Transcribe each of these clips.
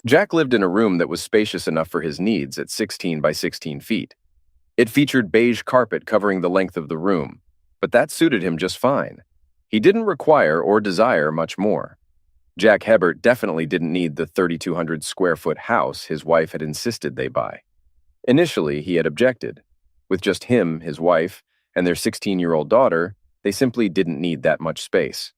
Jack lived in a room that was spacious enough for his needs at 16 by 16 feet. It featured beige carpet covering the length of the room, but that suited him just fine. He didn't require or desire much more. Jack Hebert definitely didn't need the 3,200 square foot house his wife had insisted they buy. Initially, he had objected. With just him, his wife, and their 16-year-old daughter, they simply didn't need that much space,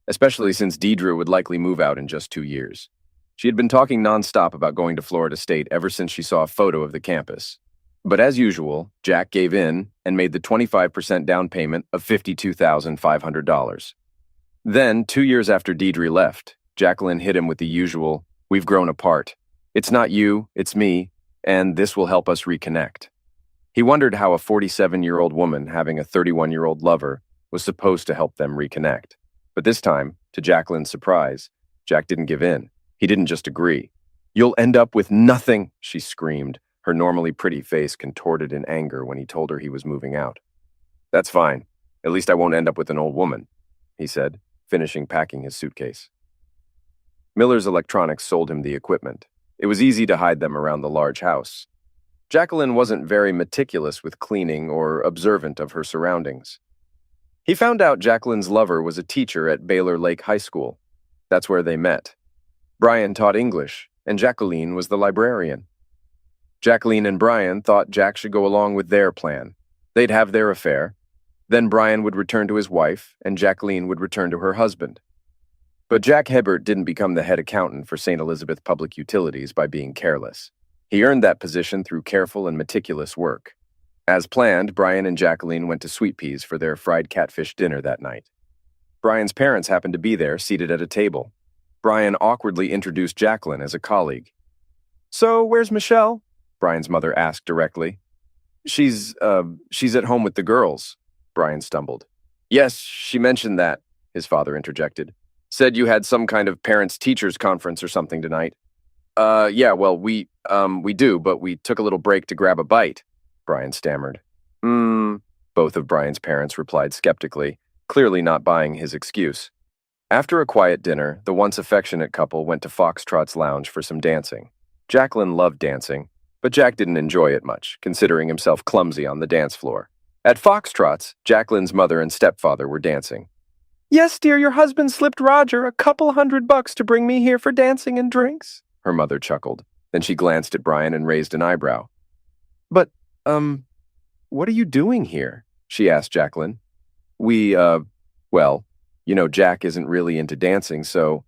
especially since Deidre would likely move out in just 2 years. She had been talking nonstop about going to Florida State ever since she saw a photo of the campus. But as usual, Jack gave in and made the 25% down payment of $52,500. Then, 2 years after Deidre left, Jacqueline hit him with the usual, "We've grown apart. It's not you, it's me, and this will help us reconnect." He wondered how a 47-year-old woman having a 31-year-old lover was supposed to help them reconnect. But this time, to Jacqueline's surprise, Jack didn't give in. He didn't just agree. "You'll end up with nothing," she screamed, her normally pretty face contorted in anger when he told her he was moving out. "That's fine. At least I won't end up with an old woman," he said, finishing packing his suitcase. Miller's Electronics sold him the equipment. It was easy to hide them around the large house. Jacqueline wasn't very meticulous with cleaning or observant of her surroundings. He found out Jacqueline's lover was a teacher at Baylor Lake High School. That's where they met. Brian taught English, and Jacqueline was the librarian. Jacqueline and Brian thought Jack should go along with their plan. They'd have their affair. Then Brian would return to his wife, and Jacqueline would return to her husband. But Jack Hebert didn't become the head accountant for St. Elizabeth Public Utilities by being careless. He earned that position through careful and meticulous work. As planned, Brian and Jacqueline went to Sweet Peas for their fried catfish dinner that night. Brian's parents happened to be there, seated at a table. Brian awkwardly introduced Jacqueline as a colleague. "So, where's Michelle?" Brian's mother asked directly. She's at home with the girls," Brian stumbled. "Yes, she mentioned that," his father interjected. "Said you had some kind of parents-teachers conference or something tonight." Yeah, well, we do, but we took a little break to grab a bite," Brian stammered. Both of Brian's parents replied skeptically, clearly not buying his excuse. After a quiet dinner, the once affectionate couple went to Foxtrot's lounge for some dancing. Jacqueline loved dancing, but Jack didn't enjoy it much, considering himself clumsy on the dance floor. At Foxtrot's, Jacqueline's mother and stepfather were dancing. "Yes, dear, your husband slipped Roger a couple $100 to bring me here for dancing and drinks," her mother chuckled. Then she glanced at Brian and raised an eyebrow. "But, what are you doing here?" she asked Jacqueline. Well, Jack isn't really into dancing, so..."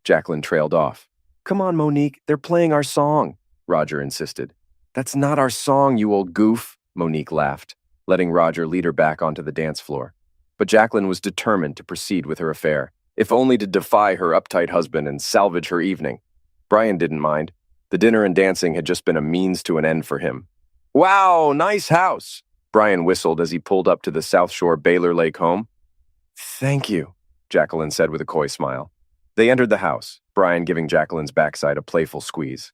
Jacqueline trailed off. "Come on, Monique, they're playing our song," Roger insisted. "That's not our song, you old goof," Monique laughed, letting Roger lead her back onto the dance floor. But Jacqueline was determined to proceed with her affair, if only to defy her uptight husband and salvage her evening. Brian didn't mind. The dinner and dancing had just been a means to an end for him. "Wow, nice house," Brian whistled as he pulled up to the South Shore Baylor Lake home. "Thank you," Jacqueline said with a coy smile. They entered the house, Brian giving Jacqueline's backside a playful squeeze.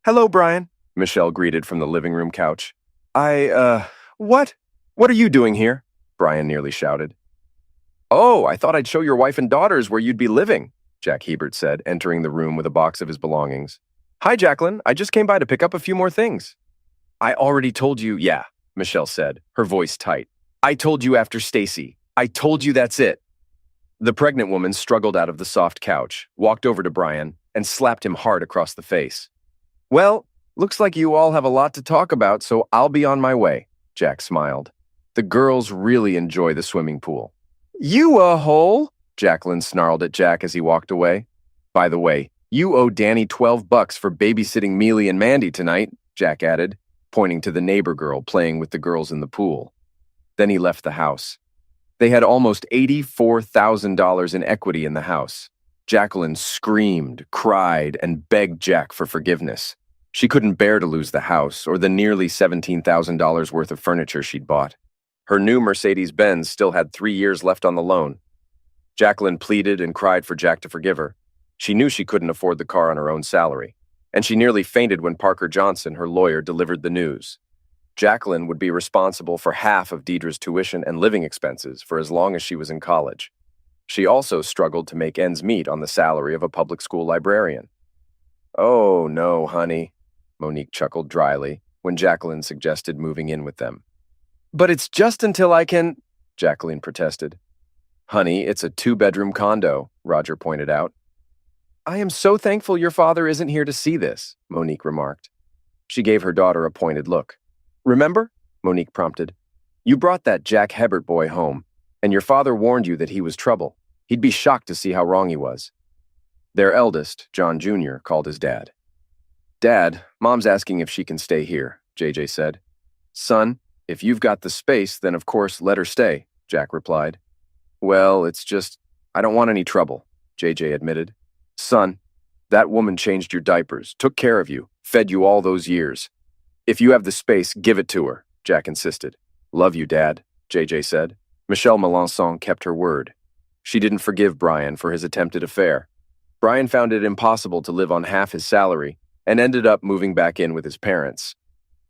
"Hello, Brian," Michelle greeted from the living room couch. What? What are you doing here?" Brian nearly shouted. "Oh, I thought I'd show your wife and daughters where you'd be living," Jack Hebert said, entering the room with a box of his belongings. "Hi, Jacqueline. I just came by to pick up a few more things." "I already told you." "Yeah," Michelle said, her voice tight. "I told you after Stacy. I told you that's it." The pregnant woman struggled out of the soft couch, walked over to Brian, and slapped him hard across the face. "Well, looks like you all have a lot to talk about, so I'll be on my way," Jack smiled. "The girls really enjoy the swimming pool." "You a hole?" Jacqueline snarled at Jack as he walked away. "By the way, you owe Danny $12 for babysitting Mealy and Mandy tonight," Jack added, pointing to the neighbor girl playing with the girls in the pool. Then he left the house. They had almost $84,000 in equity in the house. Jacqueline screamed, cried, and begged Jack for forgiveness. She couldn't bear to lose the house or the nearly $17,000 worth of furniture she'd bought. Her new Mercedes-Benz still had 3 years left on the loan. Jacqueline pleaded and cried for Jack to forgive her. She knew she couldn't afford the car on her own salary, and she nearly fainted when Parker Johnson, her lawyer, delivered the news. Jacqueline would be responsible for half of Deidre's tuition and living expenses for as long as she was in college. She also struggled to make ends meet on the salary of a public school librarian. Oh, no, honey, Monique chuckled dryly when Jacqueline suggested moving in with them. But it's just until I can, Jacqueline protested. Honey, it's a two-bedroom condo, Roger pointed out. I am so thankful your father isn't here to see this, Monique remarked. She gave her daughter a pointed look. Remember? Monique prompted. You brought that Jack Hebert boy home, and your father warned you that he was trouble. He'd be shocked to see how wrong he was. Their eldest, John Jr., called his dad. Dad, Mom's asking if she can stay here, JJ said. Son, if you've got the space, then of course let her stay, Jack replied. Well, it's just, I don't want any trouble, JJ admitted. Son, that woman changed your diapers, took care of you, fed you all those years. If you have the space, give it to her, Jack insisted. Love you, Dad, JJ said. Michelle Melançon kept her word. She didn't forgive Brian for his attempted affair. Brian found it impossible to live on half his salary and ended up moving back in with his parents.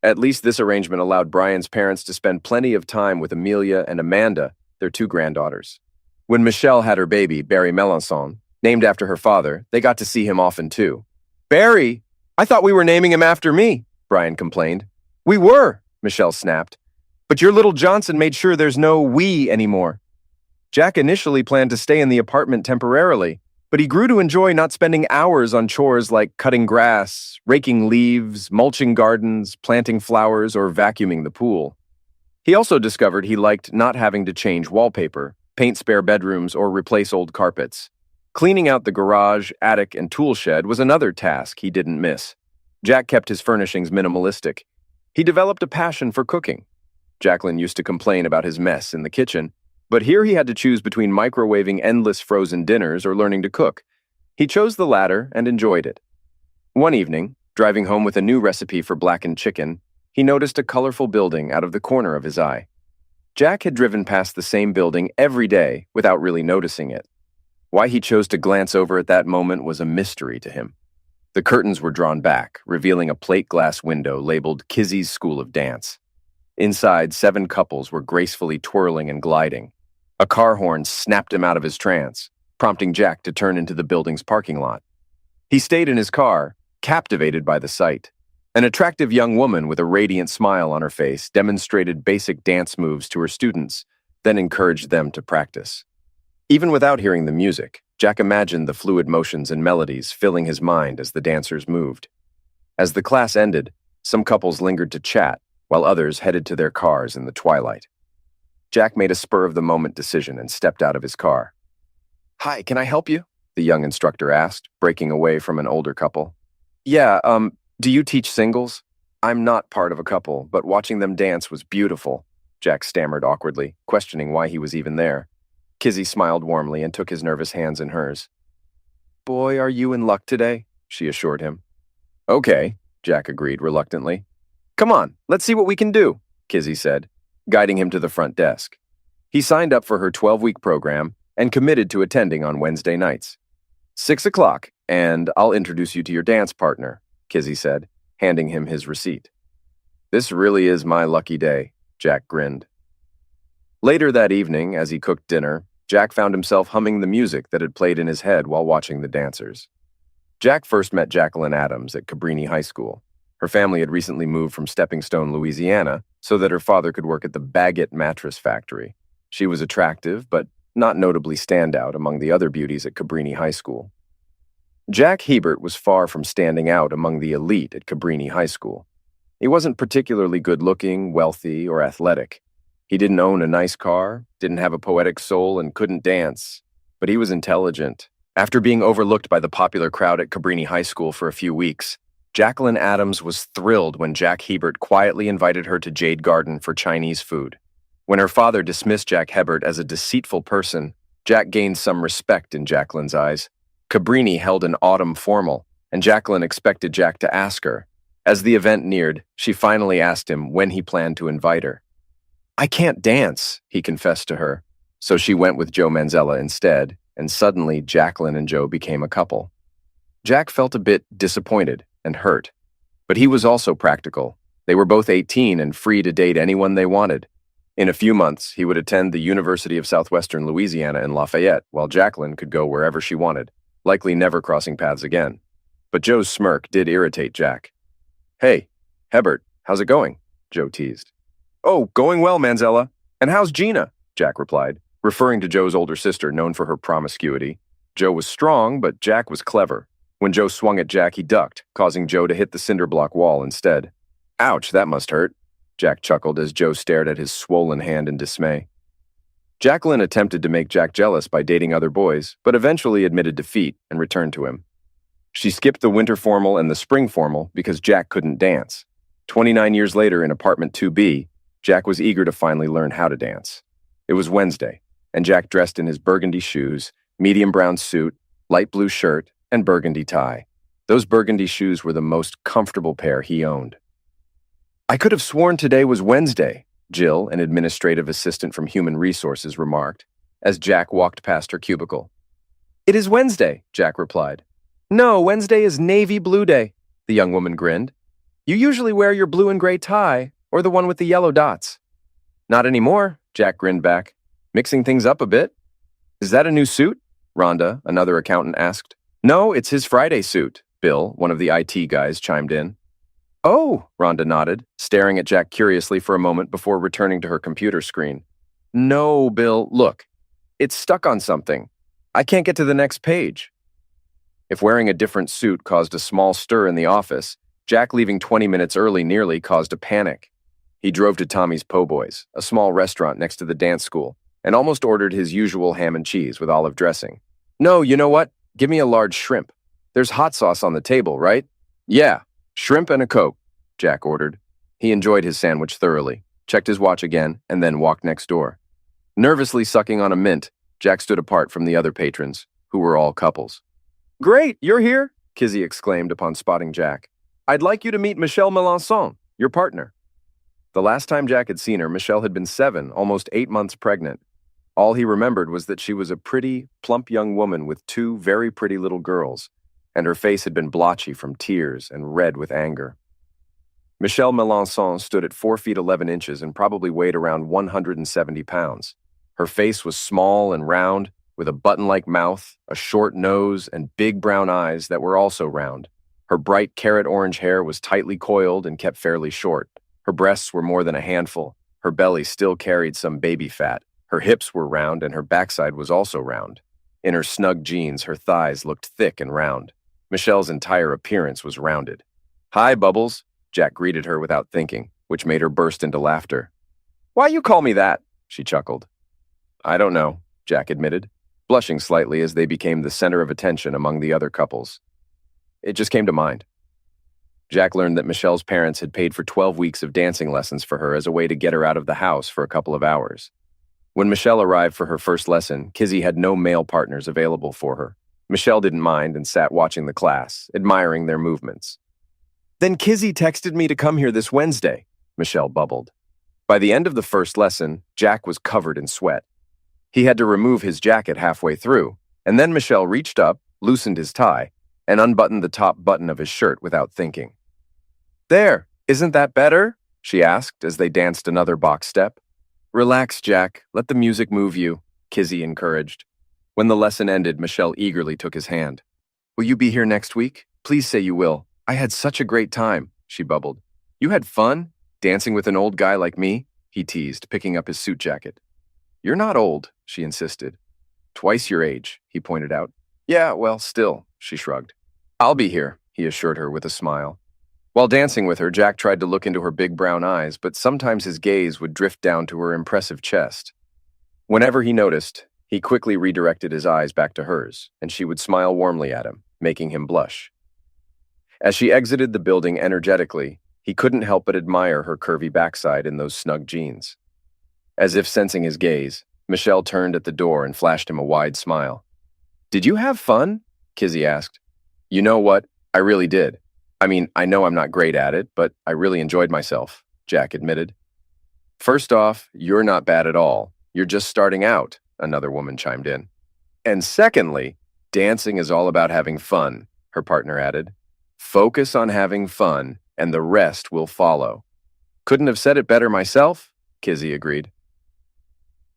At least this arrangement allowed Brian's parents to spend plenty of time with Amelia and Amanda, their two granddaughters. When Michelle had her baby, Barry Melançon, named after her father, they got to see him often too. Barry? I thought we were naming him after me, Brian complained. We were, Michelle snapped. But your little Johnson made sure there's no we anymore. Jack initially planned to stay in the apartment temporarily, but he grew to enjoy not spending hours on chores like cutting grass, raking leaves, mulching gardens, planting flowers, or vacuuming the pool. He also discovered he liked not having to change wallpaper, paint spare bedrooms, or replace old carpets. Cleaning out the garage, attic, and tool shed was another task he didn't miss. Jack kept his furnishings minimalistic. He developed a passion for cooking. Jacqueline used to complain about his mess in the kitchen, but here he had to choose between microwaving endless frozen dinners or learning to cook. He chose the latter and enjoyed it. One evening, driving home with a new recipe for blackened chicken, he noticed a colorful building out of the corner of his eye. Jack had driven past the same building every day without really noticing it. Why he chose to glance over at that moment was a mystery to him. The curtains were drawn back, revealing a plate glass window labeled Kizzy's School of Dance. Inside, 7 couples were gracefully twirling and gliding. A car horn snapped him out of his trance, prompting Jack to turn into the building's parking lot. He stayed in his car, captivated by the sight. An attractive young woman with a radiant smile on her face demonstrated basic dance moves to her students, then encouraged them to practice. Even without hearing the music, Jack imagined the fluid motions and melodies filling his mind as the dancers moved. As the class ended, some couples lingered to chat, while others headed to their cars in the twilight. Jack made a spur-of-the-moment decision and stepped out of his car. Hi, can I help you? The young instructor asked, breaking away from an older couple. Yeah, do you teach singles? I'm not part of a couple, but watching them dance was beautiful, Jack stammered awkwardly, questioning why he was even there. Kizzy smiled warmly and took his nervous hands in hers. Boy, are you in luck today, she assured him. Okay, Jack agreed reluctantly. Come on, let's see what we can do, Kizzy said, guiding him to the front desk. He signed up for her 12-week program and committed to attending on Wednesday nights. 6 o'clock, and I'll introduce you to your dance partner, Kizzy said, handing him his receipt. This really is my lucky day, Jack grinned. Later that evening, as he cooked dinner, Jack found himself humming the music that had played in his head while watching the dancers. Jack first met Jacqueline Adams at Cabrini High School. Her family had recently moved from Stepping Stone, Louisiana, so that her father could work at the Baggett mattress factory. She was attractive, but not notably standout among the other beauties at Cabrini High School. Jack Hebert was far from standing out among the elite at Cabrini High School. He wasn't particularly good-looking, wealthy, or athletic. He didn't own a nice car, didn't have a poetic soul, and couldn't dance. But he was intelligent. After being overlooked by the popular crowd at Cabrini High School for a few weeks, Jacqueline Adams was thrilled when Jack Hebert quietly invited her to Jade Garden for Chinese food. When her father dismissed Jack Hebert as a deceitful person, Jack gained some respect in Jacqueline's eyes. Cabrini held an autumn formal, and Jacqueline expected Jack to ask her. As the event neared, she finally asked him when he planned to invite her. I can't dance, he confessed to her, so she went with Joe Manzella instead, and suddenly Jacqueline and Joe became a couple. Jack felt a bit disappointed and hurt, but he was also practical. They were both 18 and free to date anyone they wanted. In a few months, he would attend the University of Southwestern Louisiana in Lafayette, while Jacqueline could go wherever she wanted, likely never crossing paths again. But Joe's smirk did irritate Jack. "Hey, Hebert, how's it going?" Joe teased. "Oh, going well, Manzella. And how's Gina?" Jack replied, referring to Joe's older sister known for her promiscuity. Joe was strong, but Jack was clever. When Joe swung at Jack, he ducked, causing Joe to hit the cinder block wall instead. "Ouch, that must hurt," Jack chuckled as Joe stared at his swollen hand in dismay. Jacqueline attempted to make Jack jealous by dating other boys, but eventually admitted defeat and returned to him. She skipped the winter formal and the spring formal because Jack couldn't dance. 29 years later in apartment 2B, Jack was eager to finally learn how to dance. It was Wednesday, and Jack dressed in his burgundy shoes, medium brown suit, light blue shirt, and burgundy tie. Those burgundy shoes were the most comfortable pair he owned. "I could have sworn today was Wednesday," Jill, an administrative assistant from Human Resources, remarked, as Jack walked past her cubicle. "It is Wednesday," Jack replied. "No, Wednesday is navy blue day," the young woman grinned. "You usually wear your blue and gray tie, or the one with the yellow dots." "Not anymore," Jack grinned back, mixing things up a bit. "Is that a new suit?" Rhonda, another accountant, asked. "No, it's his Friday suit," Bill, one of the IT guys, chimed in. "Oh," Rhonda nodded, staring at Jack curiously for a moment before returning to her computer screen. "No, Bill, look. It's stuck on something. I can't get to the next page." If wearing a different suit caused a small stir in the office, Jack leaving 20 minutes early nearly caused a panic. He drove to Tommy's Po' Boys, a small restaurant next to the dance school, and almost ordered his usual ham and cheese with olive dressing. "No, you know what? Give me a large shrimp. There's hot sauce on the table, right?" "Yeah, shrimp and a Coke," Jack ordered. He enjoyed his sandwich thoroughly, checked his watch again, and then walked next door. Nervously sucking on a mint, Jack stood apart from the other patrons, who were all couples. "Great, you're here," Kizzy exclaimed upon spotting Jack. "I'd like you to meet Michelle Melançon, your partner." The last time Jack had seen her, Michelle had been 7, almost 8 months pregnant. All he remembered was that she was a pretty, plump young woman with 2 very pretty little girls, and her face had been blotchy from tears and red with anger. Michelle Melançon stood at 4 feet 11 inches and probably weighed around 170 pounds. Her face was small and round, with a button-like mouth, a short nose, and big brown eyes that were also round. Her bright carrot orange hair was tightly coiled and kept fairly short. Her breasts were more than a handful. Her belly still carried some baby fat. Her hips were round and her backside was also round. In her snug jeans, her thighs looked thick and round. Michelle's entire appearance was rounded. "Hi, Bubbles," Jack greeted her without thinking, which made her burst into laughter. "Why you call me that?" she chuckled. "I don't know," Jack admitted, blushing slightly as they became the center of attention among the other couples. "It just came to mind." Jack learned that Michelle's parents had paid for 12 weeks of dancing lessons for her as a way to get her out of the house for a couple of hours. When Michelle arrived for her first lesson, Kizzy had no male partners available for her. Michelle didn't mind and sat watching the class, admiring their movements. "Then Kizzy texted me to come here this Wednesday," Michelle bubbled. By the end of the first lesson, Jack was covered in sweat. He had to remove his jacket halfway through, and then Michelle reached up, loosened his tie, and unbuttoned the top button of his shirt without thinking. "There, isn't that better?" she asked as they danced another box step. "Relax, Jack. Let the music move you," Kizzy encouraged. When the lesson ended, Michelle eagerly took his hand. "Will you be here next week? Please say you will. I had such a great time," she bubbled. "You had fun? Dancing with an old guy like me?" he teased, picking up his suit jacket. "You're not old," she insisted. "Twice your age," he pointed out. "Yeah, well, still," she shrugged. "I'll be here," he assured her with a smile. While dancing with her, Jack tried to look into her big brown eyes, but sometimes his gaze would drift down to her impressive chest. Whenever he noticed, he quickly redirected his eyes back to hers, and she would smile warmly at him, making him blush. As she exited the building energetically, he couldn't help but admire her curvy backside in those snug jeans. As if sensing his gaze, Michelle turned at the door and flashed him a wide smile. "Did you have fun?" Kizzy asked. "You know what? I really did. I mean, I know I'm not great at it, but I really enjoyed myself," Jack admitted. "First off, you're not bad at all. You're just starting out," another woman chimed in. "And secondly, dancing is all about having fun," her partner added. "Focus on having fun, and the rest will follow." "Couldn't have said it better myself," Kizzy agreed.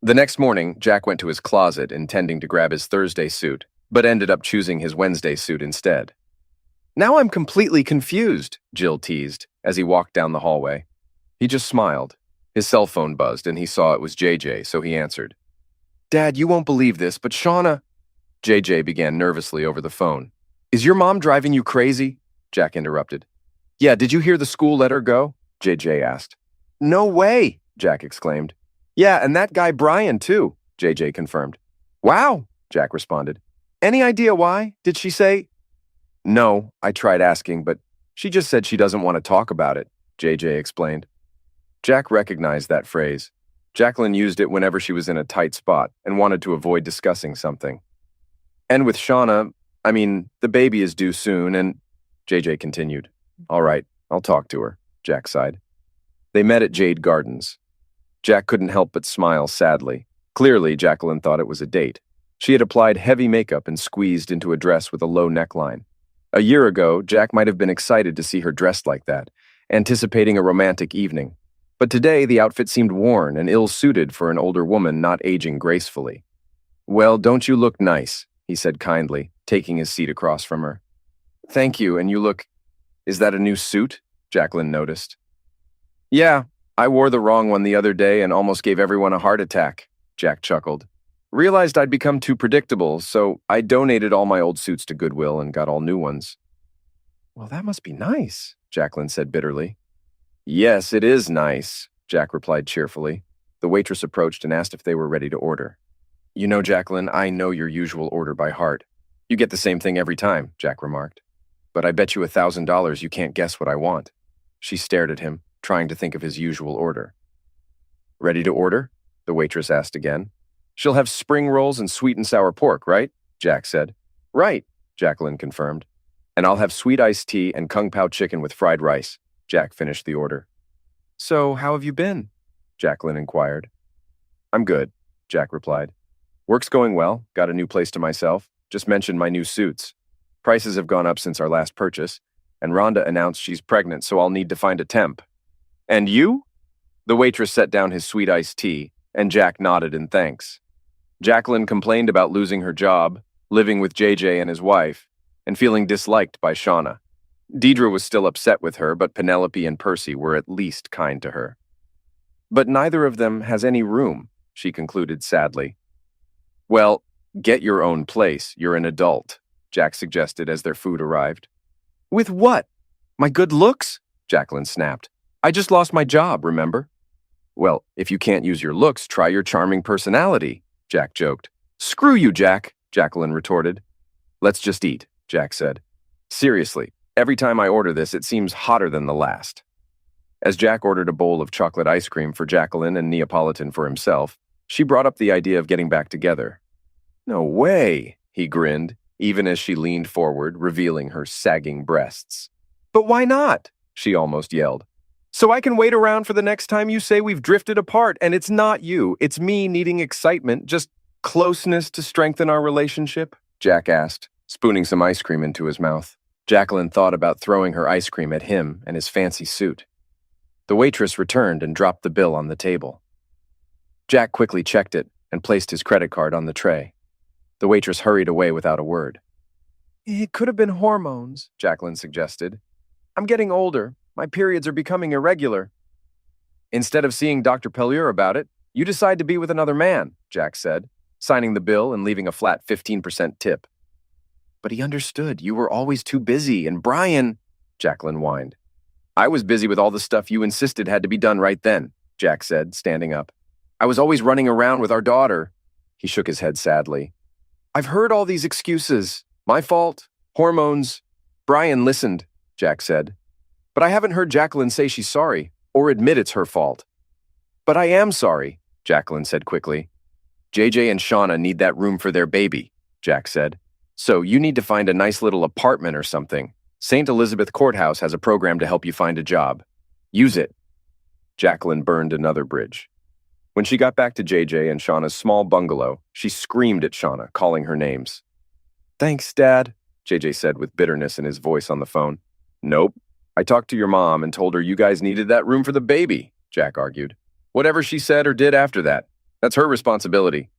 The next morning, Jack went to his closet intending to grab his Thursday suit, but ended up choosing his Wednesday suit instead. Now I'm completely confused, Jill teased as he walked down the hallway. He just smiled. His cell phone buzzed and he saw it was JJ, so he answered. Dad, you won't believe this, but Shauna... JJ began nervously over the phone. Is your mom driving you crazy? Jack interrupted. Yeah, did you hear the school let her go? JJ asked. No way, Jack exclaimed. Yeah, and that guy Brian, too, JJ confirmed. Wow, Jack responded. Any idea why? Did she say... No, I tried asking, but she just said she doesn't want to talk about it, JJ explained. Jack recognized that phrase. Jacqueline used it whenever she was in a tight spot and wanted to avoid discussing something. And with Shauna, the baby is due soon and... JJ continued. All right, I'll talk to her, Jack sighed. They met at Jade Gardens. Jack couldn't help but smile sadly. Clearly, Jacqueline thought it was a date. She had applied heavy makeup and squeezed into a dress with a low neckline. A year ago, Jack might have been excited to see her dressed like that, anticipating a romantic evening. But today, the outfit seemed worn and ill-suited for an older woman not aging gracefully. Well, don't you look nice, he said kindly, taking his seat across from her. Thank you, and you look... Is that a new suit? Jacqueline noticed. Yeah, I wore the wrong one the other day and almost gave everyone a heart attack, Jack chuckled. Realized I'd become too predictable, so I donated all my old suits to Goodwill and got all new ones. Well, that must be nice, Jacqueline said bitterly. Yes, it is nice, Jack replied cheerfully. The waitress approached and asked if they were ready to order. You know, Jacqueline, I know your usual order by heart. You get the same thing every time, Jack remarked. But I bet you $1,000 you can't guess what I want. She stared at him, trying to think of his usual order. Ready to order? The waitress asked again. She'll have spring rolls and sweet and sour pork, right? Jack said. Right, Jacqueline confirmed. And I'll have sweet iced tea and kung pao chicken with fried rice. Jack finished the order. So, how have you been? Jacqueline inquired. I'm good, Jack replied. Work's going well, got a new place to myself, just mentioned my new suits. Prices have gone up since our last purchase, and Rhonda announced she's pregnant, so I'll need to find a temp. And you? The waitress set down his sweet iced tea, and Jack nodded in thanks. Jacqueline complained about losing her job, living with JJ and his wife, and feeling disliked by Shauna. Deidre was still upset with her, but Penelope and Percy were at least kind to her. But neither of them has any room, she concluded sadly. Well, get your own place, you're an adult, Jack suggested as their food arrived. With what? My good looks? Jacqueline snapped. I just lost my job, remember? Well, if you can't use your looks, try your charming personality, Jack joked. Screw you, Jack, Jacqueline retorted. Let's just eat, Jack said. Seriously, every time I order this, it seems hotter than the last. As Jack ordered a bowl of chocolate ice cream for Jacqueline and Neapolitan for himself, she brought up the idea of getting back together. No way, he grinned, even as she leaned forward, revealing her sagging breasts. But why not? She almost yelled. So I can wait around for the next time you say we've drifted apart, and it's not you, it's me needing excitement, just closeness to strengthen our relationship? Jack asked, spooning some ice cream into his mouth. Jacqueline thought about throwing her ice cream at him and his fancy suit. The waitress returned and dropped the bill on the table. Jack quickly checked it and placed his credit card on the tray. The waitress hurried away without a word. It could have been hormones, Jacqueline suggested. I'm getting older. My periods are becoming irregular. Instead of seeing Dr. Pellier about it, you decide to be with another man, Jack said, signing the bill and leaving a flat 15% tip. But he understood. You were always too busy, and Brian... Jacqueline whined. I was busy with all the stuff you insisted had to be done right then, Jack said, standing up. I was always running around with our daughter. He shook his head sadly. I've heard all these excuses. My fault. Hormones. Brian listened, Jack said. But I haven't heard Jacqueline say she's sorry, or admit it's her fault. But I am sorry, Jacqueline said quickly. JJ and Shauna need that room for their baby, Jack said. So you need to find a nice little apartment or something. St. Elizabeth Courthouse has a program to help you find a job. Use it. Jacqueline burned another bridge. When she got back to JJ and Shauna's small bungalow, she screamed at Shauna, calling her names. Thanks, Dad, JJ said with bitterness in his voice on the phone. Nope. I talked to your mom and told her you guys needed that room for the baby, Jack argued. Whatever she said or did after that, that's her responsibility.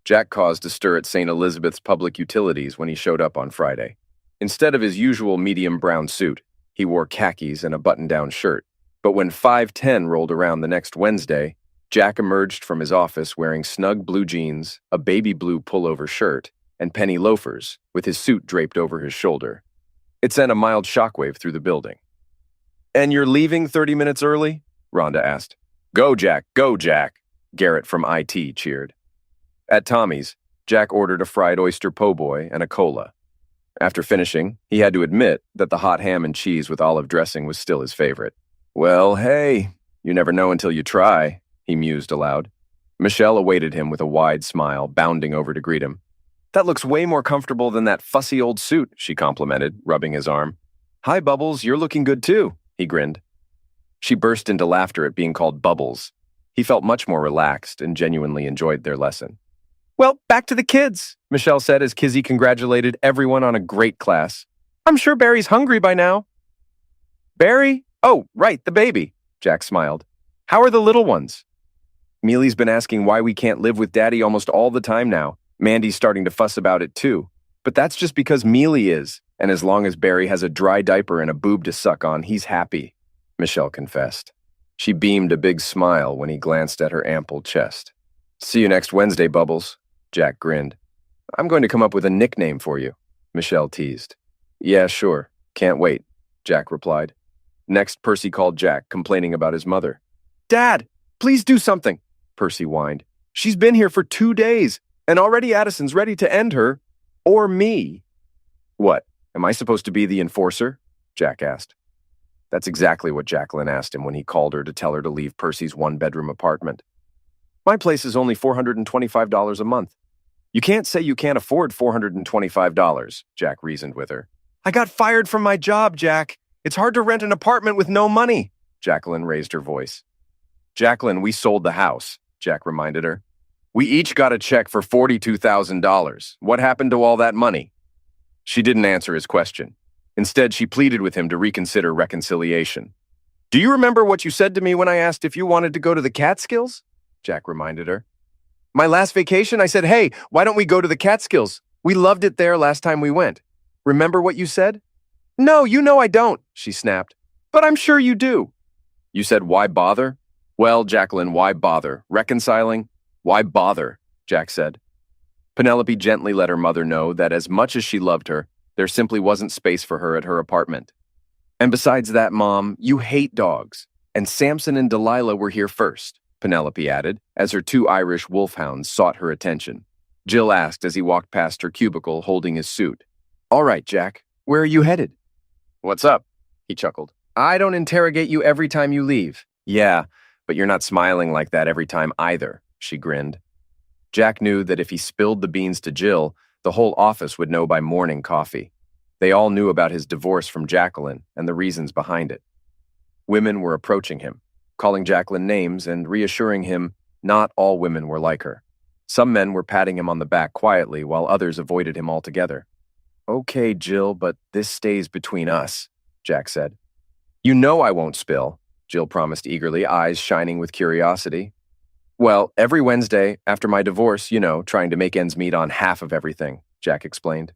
Jack caused a stir at St. Elizabeth's Public Utilities when he showed up on Friday. Instead of his usual medium brown suit, he wore khakis and a button-down shirt. But when 5:10 rolled around the next Wednesday, Jack emerged from his office wearing snug blue jeans, a baby blue pullover shirt, and penny loafers, with his suit draped over his shoulder. It sent a mild shockwave through the building. "And you're leaving 30 minutes early?" Rhonda asked. Go, Jack," Garrett from IT cheered. At Tommy's, Jack ordered a fried oyster po' boy and a cola. After finishing, he had to admit that the hot ham and cheese with olive dressing was still his favorite. "Well, hey, you never know until you try," he mused aloud. Michelle awaited him with a wide smile, bounding over to greet him. "That looks way more comfortable than that fussy old suit," she complimented, rubbing his arm. "Hi, Bubbles, you're looking good too," he grinned. She burst into laughter at being called Bubbles. He felt much more relaxed and genuinely enjoyed their lesson. "Well, back to the kids," Michelle said as Kizzy congratulated everyone on a great class. "I'm sure Barry's hungry by now." "Barry? Oh, right, the baby," Jack smiled. "How are the little ones?" "Mealy's been asking why we can't live with Daddy almost all the time now. Mandy's starting to fuss about it too. But that's just because Mealy is, and as long as Barry has a dry diaper and a boob to suck on, he's happy," Michelle confessed. She beamed a big smile when he glanced at her ample chest. "See you next Wednesday, Bubbles," Jack grinned. "I'm going to come up with a nickname for you," Michelle teased. "Yeah, sure. Can't wait," Jack replied. Next, Percy called Jack, complaining about his mother. "Dad, please do something," Percy whined. "She's been here for 2 days, and already Addison's ready to end her. Or me." "What, am I supposed to be the enforcer?" Jack asked. That's exactly what Jacqueline asked him when he called her to tell her to leave Percy's one-bedroom apartment. "My place is only $425 a month." "You can't say you can't afford $425, Jack reasoned with her. "I got fired from my job, Jack. It's hard to rent an apartment with no money." Jacqueline raised her voice. "Jacqueline, we sold the house," Jack reminded her. "We each got a check for $42,000. What happened to all that money?" She didn't answer his question. Instead, she pleaded with him to reconsider reconciliation. "Do you remember what you said to me when I asked if you wanted to go to the Catskills?" Jack reminded her. "My last vacation, I said, hey, why don't we go to the Catskills? We loved it there last time we went. Remember what you said?" "No, you know I don't," she snapped. "But I'm sure you do." "You said, why bother?" "Well, Jacqueline, why bother? Reconciling? Why bother?" Jack said. Penelope gently let her mother know that as much as she loved her, there simply wasn't space for her at her apartment. "And besides that, Mom, you hate dogs. And Samson and Delilah were here first," Penelope added, as her 2 Irish wolfhounds sought her attention. Jill asked as he walked past her cubicle holding his suit. "All right, Jack, where are you headed?" "What's up?" he chuckled. "I don't interrogate you every time you leave." "Yeah, but you're not smiling like that every time either," she grinned. Jack knew that if he spilled the beans to Jill, the whole office would know by morning coffee. They all knew about his divorce from Jacqueline and the reasons behind it. Women were approaching him, calling Jacqueline names and reassuring him not all women were like her. Some men were patting him on the back quietly while others avoided him altogether. "Okay, Jill, but this stays between us," Jack said. "You know I won't spill," Jill promised eagerly, eyes shining with curiosity. "Well, every Wednesday, after my divorce, trying to make ends meet on half of everything," Jack explained.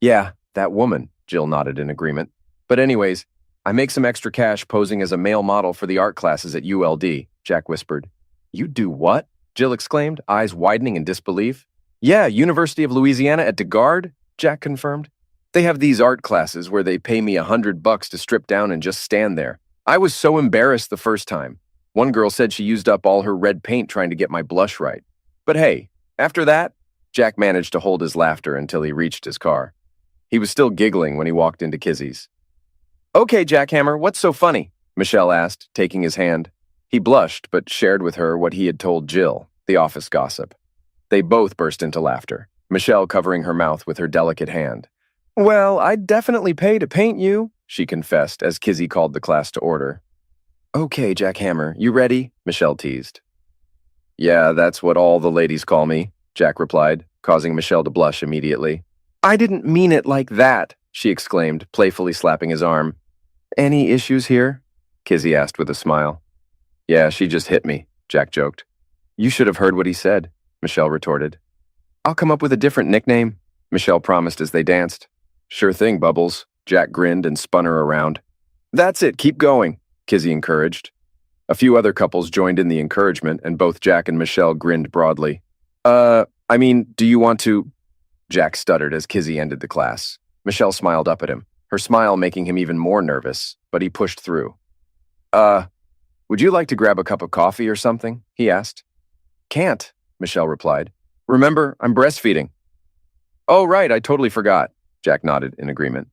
"Yeah, that woman," Jill nodded in agreement. "But anyways, I make some extra cash posing as a male model for the art classes at ULD, Jack whispered. "You do what?" Jill exclaimed, eyes widening in disbelief. "Yeah, University of Louisiana at DeGard," Jack confirmed. "They have these art classes where they pay me $100 to strip down and just stand there. I was so embarrassed the first time. One girl said she used up all her red paint trying to get my blush right. But hey, after that," Jack managed to hold his laughter until he reached his car. He was still giggling when he walked into Kizzy's. "Okay, Jackhammer, what's so funny?" Michelle asked, taking his hand. He blushed, but shared with her what he had told Jill, the office gossip. They both burst into laughter, Michelle covering her mouth with her delicate hand. "Well, I'd definitely pay to paint you," she confessed as Kizzy called the class to order. "Okay, Jackhammer, you ready?" Michelle teased. "Yeah, that's what all the ladies call me," Jack replied, causing Michelle to blush immediately. "I didn't mean it like that," she exclaimed, playfully slapping his arm. "Any issues here?" Kizzy asked with a smile. "Yeah, she just hit me," Jack joked. "You should have heard what he said," Michelle retorted. "I'll come up with a different nickname," Michelle promised as they danced. Sure thing, Bubbles. Jack grinned and spun her around. That's it, keep going, Kizzy encouraged. A few other couples joined in the encouragement, and both Jack and Michelle grinned broadly. Do you want to? Jack stuttered as Kizzy ended the class. Michelle smiled up at him, her smile making him even more nervous, but he pushed through. Would you like to grab a cup of coffee or something? He asked. Can't, Michelle replied. Remember, I'm breastfeeding. Oh, right, I totally forgot, Jack nodded in agreement.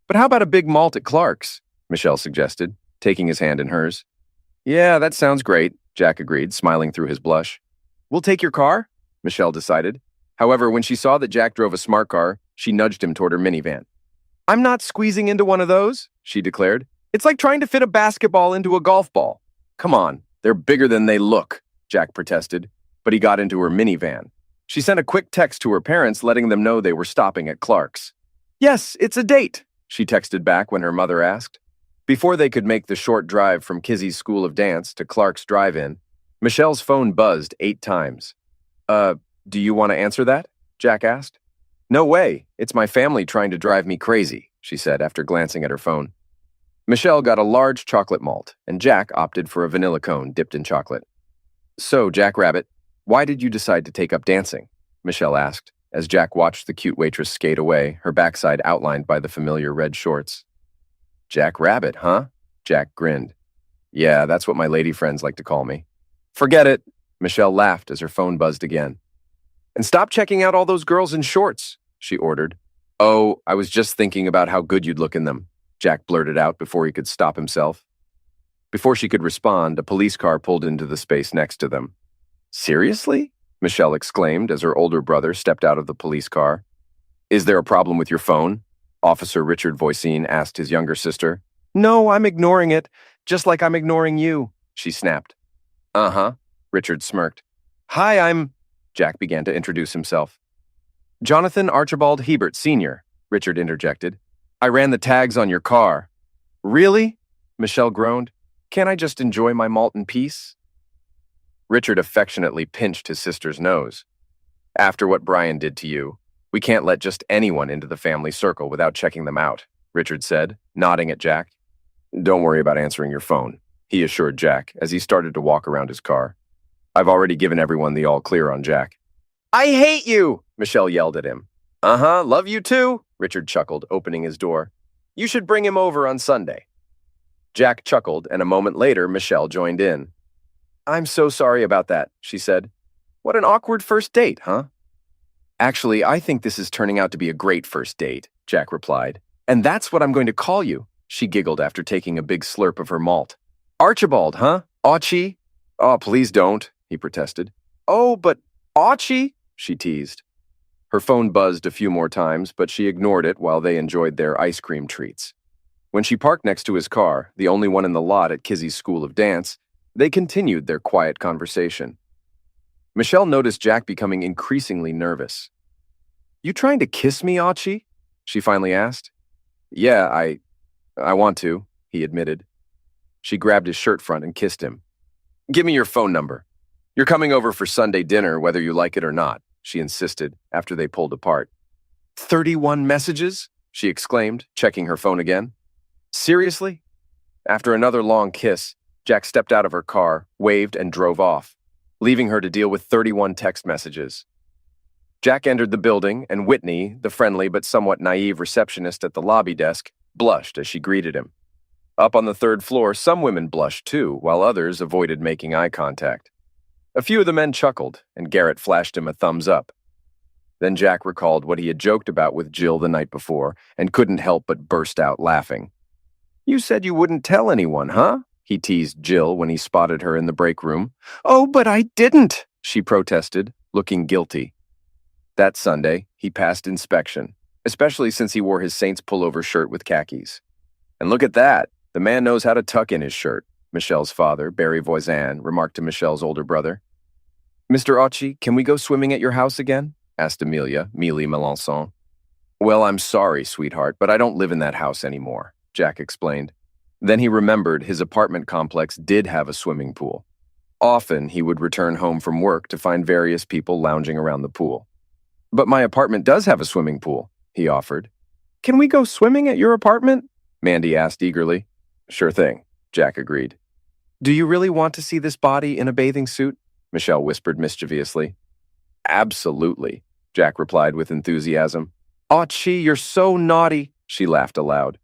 But how about a big malt at Clark's? Michelle suggested, taking his hand in hers. Yeah, that sounds great, Jack agreed, smiling through his blush. We'll take your car, Michelle decided. However, when she saw that Jack drove a smart car, she nudged him toward her minivan. I'm not squeezing into one of those, she declared. It's like trying to fit a basketball into a golf ball. Come on, they're bigger than they look, Jack protested, but he got into her minivan. She sent a quick text to her parents letting them know they were stopping at Clark's. Yes, it's a date, she texted back when her mother asked. Before they could make the short drive from Kizzy's School of Dance to Clark's drive-in, Michelle's phone buzzed 8 times. Do you want to answer that? Jack asked. No way, it's my family trying to drive me crazy, she said after glancing at her phone. Michelle got a large chocolate malt, and Jack opted for a vanilla cone dipped in chocolate. So, Jack Rabbit, why did you decide to take up dancing? Michelle asked, as Jack watched the cute waitress skate away, her backside outlined by the familiar red shorts. Jack Rabbit, huh? Jack grinned. Yeah, that's what my lady friends like to call me. Forget it, Michelle laughed as her phone buzzed again. And stop checking out all those girls in shorts, she ordered. Oh, I was just thinking about how good you'd look in them, Jack blurted out before he could stop himself. Before she could respond, a police car pulled into the space next to them. Seriously? Michelle exclaimed as her older brother stepped out of the police car. Is there a problem with your phone? Officer Richard Voisin asked his younger sister. No, I'm ignoring it, just like I'm ignoring you, she snapped. Uh-huh, Richard smirked. Hi, I'm... Jack began to introduce himself. Jonathan Archibald Hebert, Sr., Richard interjected. I ran the tags on your car. Really? Michelle groaned. Can't I just enjoy my malt in peace? Richard affectionately pinched his sister's nose. After what Brian did to you, we can't let just anyone into the family circle without checking them out, Richard said, nodding at Jack. Don't worry about answering your phone, he assured Jack as he started to walk around his car. I've already given everyone the all clear on Jack. I hate you, Michelle yelled at him. Uh-huh, love you too, Richard chuckled, opening his door. You should bring him over on Sunday. Jack chuckled, and a moment later, Michelle joined in. I'm so sorry about that, she said. What an awkward first date, huh? Actually, I think this is turning out to be a great first date, Jack replied. And that's what I'm going to call you, she giggled after taking a big slurp of her malt. Archibald, huh? Archie? Oh, please don't, he protested. Oh, but Archie, she teased. Her phone buzzed a few more times, but she ignored it while they enjoyed their ice cream treats. When she parked next to his car, the only one in the lot at Kizzy's School of Dance, they continued their quiet conversation. Michelle noticed Jack becoming increasingly nervous. You trying to kiss me, Archie? She finally asked. Yeah, I want to, he admitted. She grabbed his shirt front and kissed him. Give me your phone number. You're coming over for Sunday dinner, whether you like it or not, she insisted after they pulled apart. 31 messages? She exclaimed, checking her phone again. Seriously? After another long kiss, Jack stepped out of her car, waved, and drove off, leaving her to deal with 31 text messages. Jack entered the building, and Whitney, the friendly but somewhat naive receptionist at the lobby desk, blushed as she greeted him. Up on the 3rd floor, some women blushed too, while others avoided making eye contact. A few of the men chuckled, and Garrett flashed him a thumbs up. Then Jack recalled what he had joked about with Jill the night before, and couldn't help but burst out laughing. You said you wouldn't tell anyone, huh? He teased Jill when he spotted her in the break room. Oh, but I didn't, she protested, looking guilty. That Sunday, he passed inspection, especially since he wore his Saints pullover shirt with khakis. And look at that, the man knows how to tuck in his shirt, Michelle's father, Barry Voisin, remarked to Michelle's older brother. Mr. Archie, can we go swimming at your house again? Asked Amelia, Mealy Melançon. Well, I'm sorry, sweetheart, but I don't live in that house anymore, Jack explained. Then he remembered his apartment complex did have a swimming pool. Often, he would return home from work to find various people lounging around the pool. But my apartment does have a swimming pool, he offered. Can we go swimming at your apartment? Mandy asked eagerly. Sure thing, Jack agreed. Do you really want to see this body in a bathing suit? Michelle whispered mischievously. Absolutely, Jack replied with enthusiasm. Aw, Chi, you're so naughty, she laughed aloud.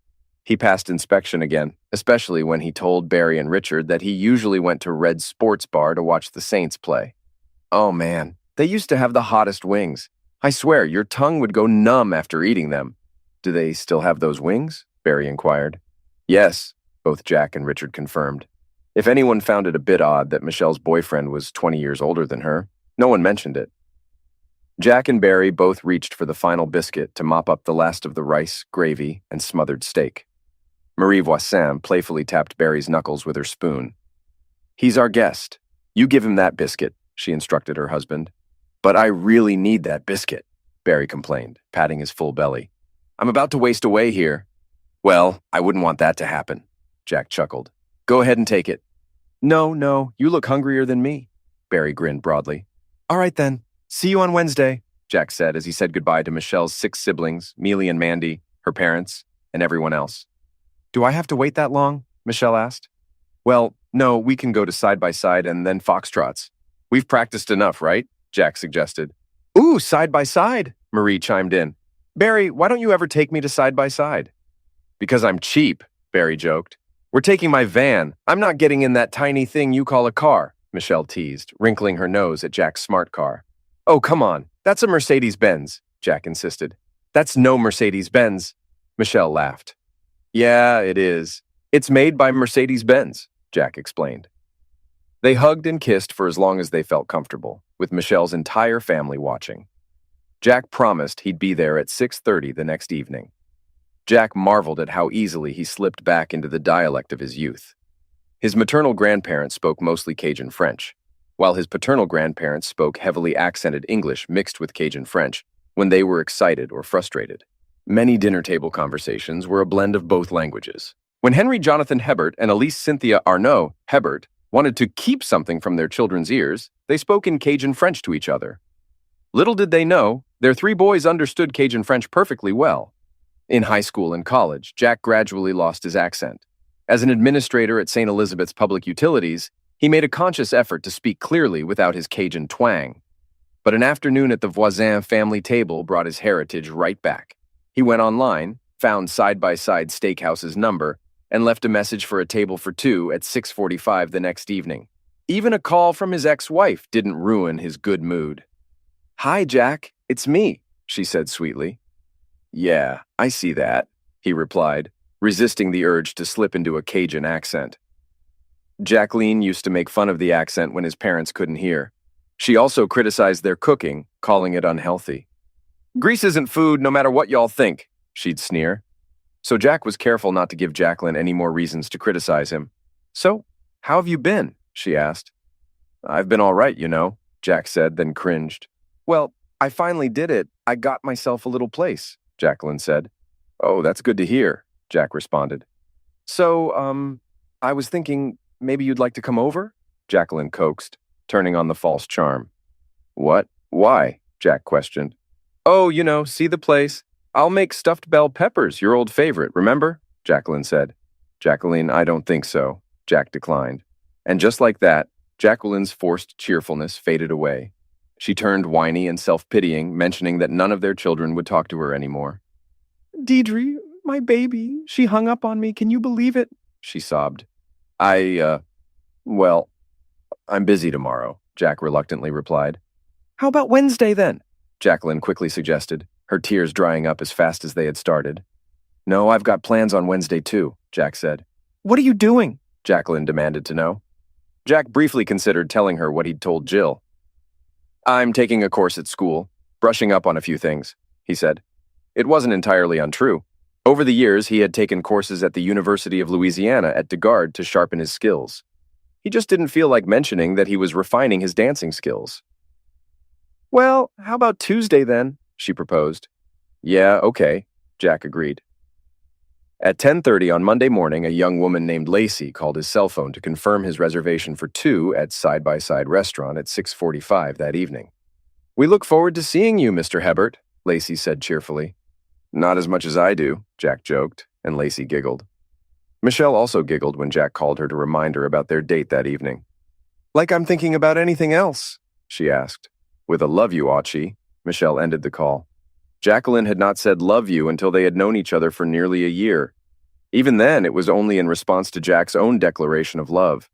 He passed inspection again, especially when he told Barry and Richard that he usually went to Red's sports bar to watch the Saints play. Oh man, they used to have the hottest wings. I swear, your tongue would go numb after eating them. Do they still have those wings? Barry inquired. Yes, both Jack and Richard confirmed. If anyone found it a bit odd that Michelle's boyfriend was 20 years older than her, no one mentioned it. Jack and Barry both reached for the final biscuit to mop up the last of the rice, gravy, and smothered steak. Marie Voisin playfully tapped Barry's knuckles with her spoon. He's our guest. You give him that biscuit, she instructed her husband. But I really need that biscuit, Barry complained, patting his full belly. I'm about to waste away here. Well, I wouldn't want that to happen, Jack chuckled. Go ahead and take it. No, you look hungrier than me, Barry grinned broadly. All right then, see you on Wednesday, Jack said as he said goodbye to Michelle's 6 siblings, Mealy and Mandy, her parents, and everyone else. Do I have to wait that long? Michelle asked. Well, no, we can go to side by side and then foxtrots. We've practiced enough, right? Jack suggested. Ooh, side by side, Marie chimed in. Barry, why don't you ever take me to side by side? Because I'm cheap, Barry joked. We're taking my van. I'm not getting in that tiny thing you call a car, Michelle teased, wrinkling her nose at Jack's smart car. Oh, come on. That's a Mercedes-Benz, Jack insisted. That's no Mercedes-Benz. Michelle laughed. Yeah, it is. It's made by Mercedes-Benz, Jack explained. They hugged and kissed for as long as they felt comfortable, with Michelle's entire family watching. Jack promised he'd be there at 6:30 the next evening. Jack marveled at how easily he slipped back into the dialect of his youth. His maternal grandparents spoke mostly Cajun French, while his paternal grandparents spoke heavily accented English mixed with Cajun French when they were excited or frustrated. Many dinner table conversations were a blend of both languages. When Henry Jonathan Hebert and Elise Cynthia Arnaud Hebert wanted to keep something from their children's ears, they spoke in Cajun French to each other. Little did they know, their 3 boys understood Cajun French perfectly well. In high school and college, Jack gradually lost his accent. As an administrator at St. Elizabeth's Public Utilities, he made a conscious effort to speak clearly without his Cajun twang. But an afternoon at the Voisin family table brought his heritage right back. He went online, found Side by Side Steakhouse's number, and left a message for a table for 2 at 6:45 the next evening. Even a call from his ex-wife didn't ruin his good mood. Hi, Jack, it's me, she said sweetly. Yeah, I see that, he replied, resisting the urge to slip into a Cajun accent. Jacqueline used to make fun of the accent when his parents couldn't hear. She also criticized their cooking, calling it unhealthy. Grease isn't food no matter what y'all think, she'd sneer. So Jack was careful not to give Jacqueline any more reasons to criticize him. So, how have you been? She asked. I've been all right, you know, Jack said, then cringed. Well, I finally did it. I got myself a little place, Jacqueline said. Oh, that's good to hear, Jack responded. So, I was thinking maybe you'd like to come over? Jacqueline coaxed, turning on the false charm. What? Why? Jack questioned. Oh, you know, see the place. I'll make stuffed bell peppers, your old favorite, remember? Jacqueline said. Jacqueline, I don't think so, Jack declined. And just like that, Jacqueline's forced cheerfulness faded away. She turned whiny and self-pitying, mentioning that none of their children would talk to her anymore. Deidre, my baby, she hung up on me, can you believe it? She sobbed. Well, I'm busy tomorrow, Jack reluctantly replied. How about Wednesday then? Jacqueline quickly suggested, her tears drying up as fast as they had started. No, I've got plans on Wednesday too, Jack said. What are you doing? Jacqueline demanded to know. Jack briefly considered telling her what he'd told Jill. I'm taking a course at school, brushing up on a few things, he said. It wasn't entirely untrue. Over the years, he had taken courses at the University of Louisiana at DeGard to sharpen his skills. He just didn't feel like mentioning that he was refining his dancing skills. Well, how about Tuesday then? She proposed. Yeah, okay, Jack agreed. At 10:30 on Monday morning, a young woman named Lacey called his cell phone to confirm his reservation for 2 at Side by Side Restaurant at 6:45 that evening. We look forward to seeing you, Mr. Hebert, Lacey said cheerfully. Not as much as I do, Jack joked, and Lacey giggled. Michelle also giggled when Jack called her to remind her about their date that evening. Like I'm thinking about anything else, she asked. With a love you, Achi, Michelle ended the call. Jacqueline had not said love you until they had known each other for nearly a year. Even then, it was only in response to Jack's own declaration of love.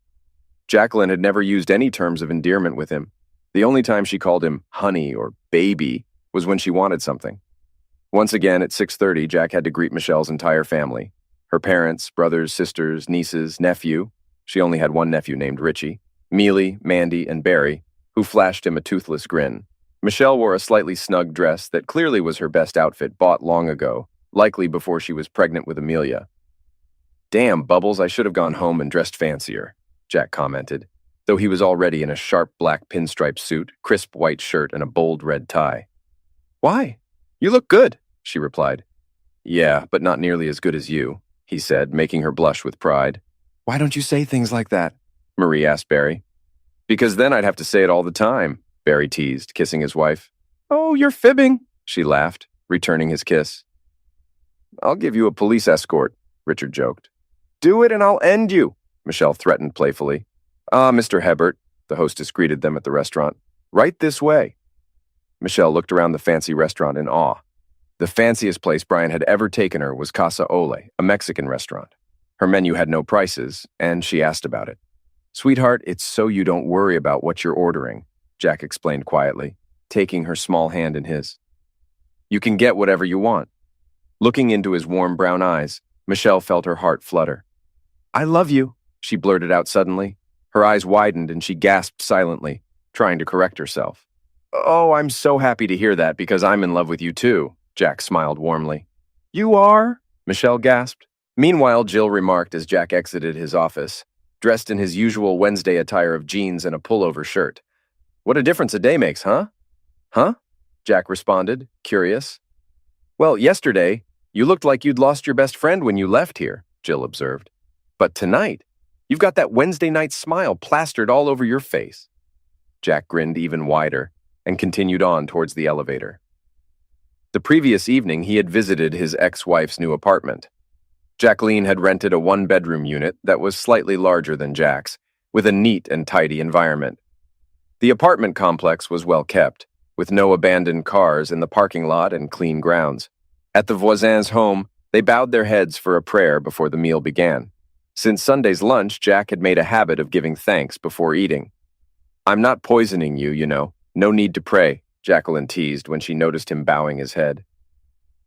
Jacqueline had never used any terms of endearment with him. The only time she called him honey or baby was when she wanted something. Once again, at 6:30, Jack had to greet Michelle's entire family. Her parents, brothers, sisters, nieces, nephew. She only had one nephew named Richie. Mealy, Mandy, and Barry, who flashed him a toothless grin. Michelle wore a slightly snug dress that clearly was her best outfit bought long ago, likely before she was pregnant with Amelia. Damn, Bubbles, I should have gone home and dressed fancier, Jack commented, though he was already in a sharp black pinstripe suit, crisp white shirt, and a bold red tie. Why? You look good, she replied. Yeah, but not nearly as good as you, he said, making her blush with pride. Why don't you say things like that? Marie asked Barry. Because then I'd have to say it all the time, Barry teased, kissing his wife. Oh, you're fibbing, she laughed, returning his kiss. I'll give you a police escort, Richard joked. Do it and I'll end you, Michelle threatened playfully. Ah, Mr. Hebert, the hostess greeted them at the restaurant. Right this way. Michelle looked around the fancy restaurant in awe. The fanciest place Brian had ever taken her was Casa Ole, a Mexican restaurant. Her menu had no prices, and she asked about it. Sweetheart, it's so you don't worry about what you're ordering, Jack explained quietly, taking her small hand in his. You can get whatever you want. Looking into his warm brown eyes, Michelle felt her heart flutter. I love you, she blurted out suddenly. Her eyes widened and she gasped silently, trying to correct herself. Oh, I'm so happy to hear that because I'm in love with you too, Jack smiled warmly. You are? Michelle gasped. Meanwhile, Jill remarked as Jack exited his office, dressed in his usual Wednesday attire of jeans and a pullover shirt. What a difference a day makes, huh? Huh? Jack responded, curious. Well, yesterday, you looked like you'd lost your best friend when you left here, Jill observed. But tonight, you've got that Wednesday night smile plastered all over your face. Jack grinned even wider and continued on towards the elevator. The previous evening, he had visited his ex-wife's new apartment. Jacqueline had rented a one-bedroom unit that was slightly larger than Jack's, with a neat and tidy environment. The apartment complex was well kept, with no abandoned cars in the parking lot and clean grounds. At the Voisin's home, they bowed their heads for a prayer before the meal began. Since Sunday's lunch, Jack had made a habit of giving thanks before eating. I'm not poisoning you, you know. No need to pray, Jacqueline teased when she noticed him bowing his head.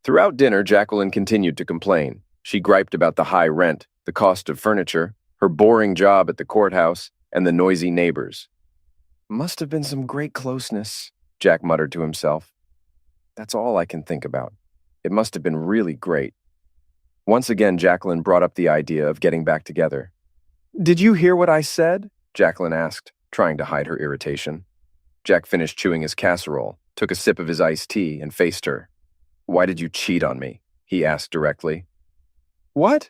Throughout dinner, Jacqueline continued to complain. She griped about the high rent, the cost of furniture, her boring job at the courthouse, and the noisy neighbors. Must have been some great closeness, Jack muttered to himself. That's all I can think about. It must have been really great. Once again, Jacqueline brought up the idea of getting back together. Did you hear what I said? Jacqueline asked, trying to hide her irritation. Jack finished chewing his casserole, took a sip of his iced tea, and faced her. Why did you cheat on me? He asked directly. What?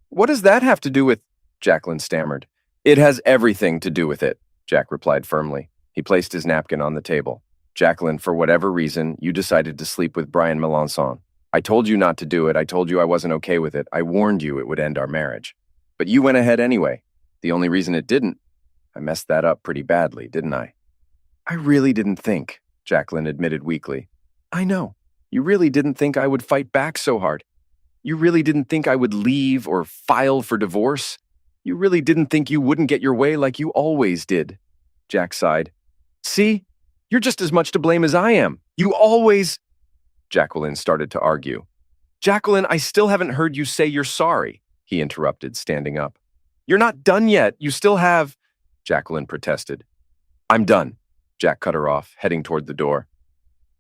What does that have to do with... Jacqueline stammered. It has everything to do with it, Jack replied firmly. He placed his napkin on the table. Jacqueline, for whatever reason, you decided to sleep with Brian Melanson. I told you not to do it. I told you I wasn't okay with it. I warned you it would end our marriage. But you went ahead anyway. The only reason it didn't, I messed that up pretty badly, didn't I? I really didn't think, Jacqueline admitted weakly. I know. You really didn't think I would fight back so hard. You really didn't think I would leave or file for divorce. You really didn't think you wouldn't get your way like you always did. Jack sighed. See? You're just as much to blame as I am. You always... Jacqueline started to argue. Jacqueline, I still haven't heard you say you're sorry, he interrupted, standing up. You're not done yet. You still have... Jacqueline protested. I'm done, Jack cut her off, heading toward the door.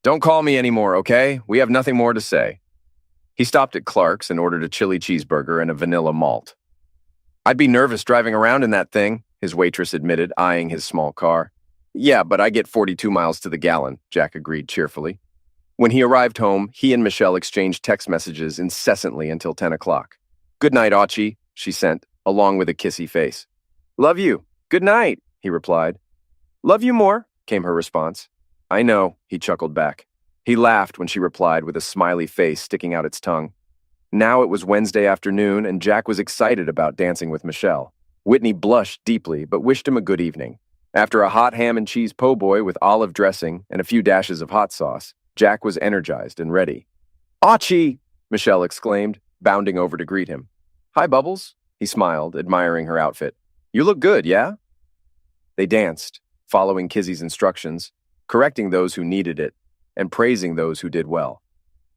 Don't call me anymore, okay? We have nothing more to say. He stopped at Clark's and ordered a chili cheeseburger and a vanilla malt. I'd be nervous driving around in that thing, his waitress admitted, eyeing his small car. Yeah, but I get 42 miles to the gallon, Jack agreed cheerfully. When he arrived home, he and Michelle exchanged text messages incessantly until 10 o'clock. Good night, Achi, she sent, along with a kissy face. Love you. Good night, he replied. Love you more, came her response. I know, he chuckled back. He laughed when she replied with a smiley face sticking out its tongue. Now it was Wednesday afternoon, and Jack was excited about dancing with Michelle. Whitney blushed deeply, but wished him a good evening. After a hot ham and cheese po' boy with olive dressing and a few dashes of hot sauce, Jack was energized and ready. "Archie!" Michelle exclaimed, bounding over to greet him. "Hi, Bubbles," he smiled, admiring her outfit. "You look good, yeah?" They danced, following Kizzy's instructions, correcting those who needed it, and praising those who did well.